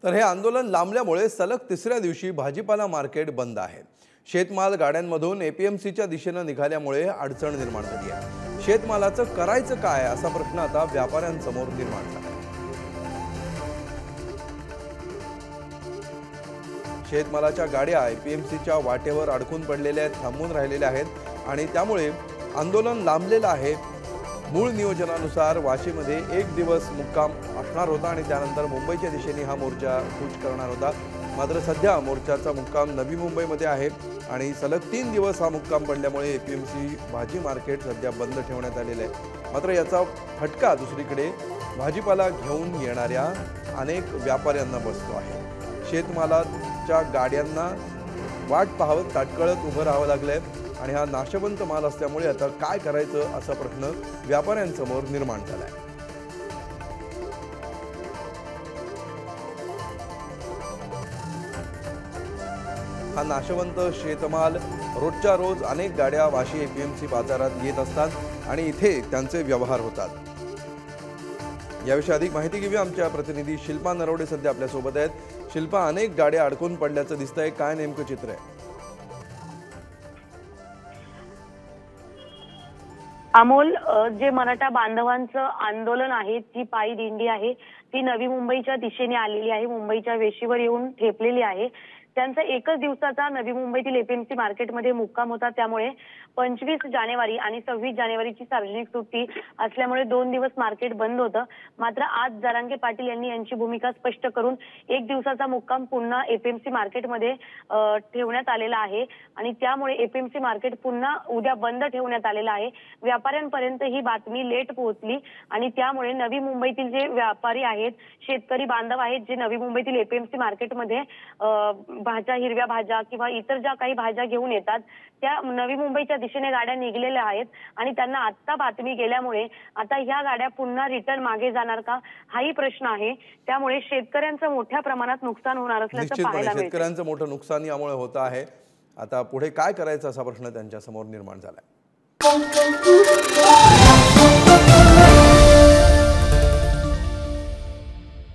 तर हे आंदोलन लांबल्यामुळे सलग तिसऱ्या दिवशी भाजीपाला मार्केट बंद आहे। शेतमाल गाड्यांमधून एपीएमसीच्या दिशेने निघाल्यामुळे अडचण निर्माण झाली आहे। शेतमालाचं करायचं काय असा प्रश्न आता व्यापाऱ्यांसमोर निर्माण झाला। शेतमालाच्या गाड्या एपीएमसीच्या वाटेवर अडकून पडलेल्या आहेत, थांबून राहिलेल्या आहेत आणि त्यामुळे आंदोलन लांबलेलं आहे। मूळ नियोजनानुसार वाशीमध्ये एक दिवस मुक्काम असणार होता आणि त्यानंतर मुंबईच्या दिशेने हा मोर्चा कूच करणार होता। मात्र सध्या मोर्चाचा मुक्काम नवी मुंबईमध्ये आहे आणि सलग 3 दिवस हा मुक्काम पडल्यामुळे एपीएमसी भाजी मार्केट सध्या बंद ठेवण्यात आलेले आहे। मात्र याचा फटका दुसरीकडे भाजीपाला घेऊन येणाऱ्या अनेक व्यापाऱ्यांना बसतो आहे। शेतमालाच्या गाड्यांना वाट पाहत ताटकळत उभं राहावं लागलंय आणि हा नाशवंत माल असल्यामुळे आता काय करायचं असा प्रश्न व्यापाऱ्यांसमोर निर्माण झालाय। हा नाशवंत शेतमाल रोजच्या रोज अनेक गाड्या वाशी एपीएमसी बाजारात येत असतात आणि इथे त्यांचे व्यवहार होतात। याविषयी अधिक माहिती घेऊया, आमच्या प्रतिनिधी शिल्पा नरवडे सध्या आपल्या सोबत आहेत। शिल्पा, अनेक गाड्या अडकून पडल्याचं दिसतंय, काय नेमकं चित्र आहे? अमोल, जे मराठा बांधवांचं आंदोलन आहे, ती पायी दिंडी आहे, ती नवी मुंबईच्या दिशेने आलेली आहे, मुंबईच्या वेशीवर येऊन ठेपलेली आहे। त्यांचा एकच दिवसाचा नवी मुंबईतील एपीएमसी मार्केटमध्ये मुक्काम होता। त्यामुळे 25 जानेवारी आणि 26 जानेवारीची सार्वजनिक सुट्टी असल्यामुळे 2 दिवस मार्केट बंद होतं। मात्र आज जरांगे पाटील यांनी यांची भूमिका स्पष्ट करून एक दिवसाचा मुक्काम पुन्हा एपीएमसी मार्केटमध्ये ठेवण्यात आलेला आहे आणि त्यामुळे एपीएमसी मार्केट पुन्हा उद्या बंद ठेवण्यात आलेलं आहे। व्यापाऱ्यांपर्यंत ही बातमी लेट पोहोचली आणि त्यामुळे नवी मुंबईतील जे व्यापारी आहेत, शेतकरी बांधव आहेत, जे नवी मुंबईतील एपीएमसी मार्केटमध्ये भाज्या, हिरव्या भाज्या किंवा इतर ज्या काही भाज्या घेऊन येतात, त्या नवी मुंबईच्या दिशेने गाड्या निघलेल्या आहेत आणि त्यांना आत्ता बातमी गेल्यामुळे आता ह्या गाड्या पुन्हा रिटर्न मागे जाणार का, हाही प्रश्न आहे। त्यामुळे शेतकऱ्यांचं मोठ्या प्रमाणात नुकसान होणार असल्याचं पाहायला मिळतं। शेतकऱ्यांचं मोठं नुकसान यामुळे होत आहे। आता पुढे काय करायचं असा प्रश्न त्यांच्या समोर निर्माण झालाय।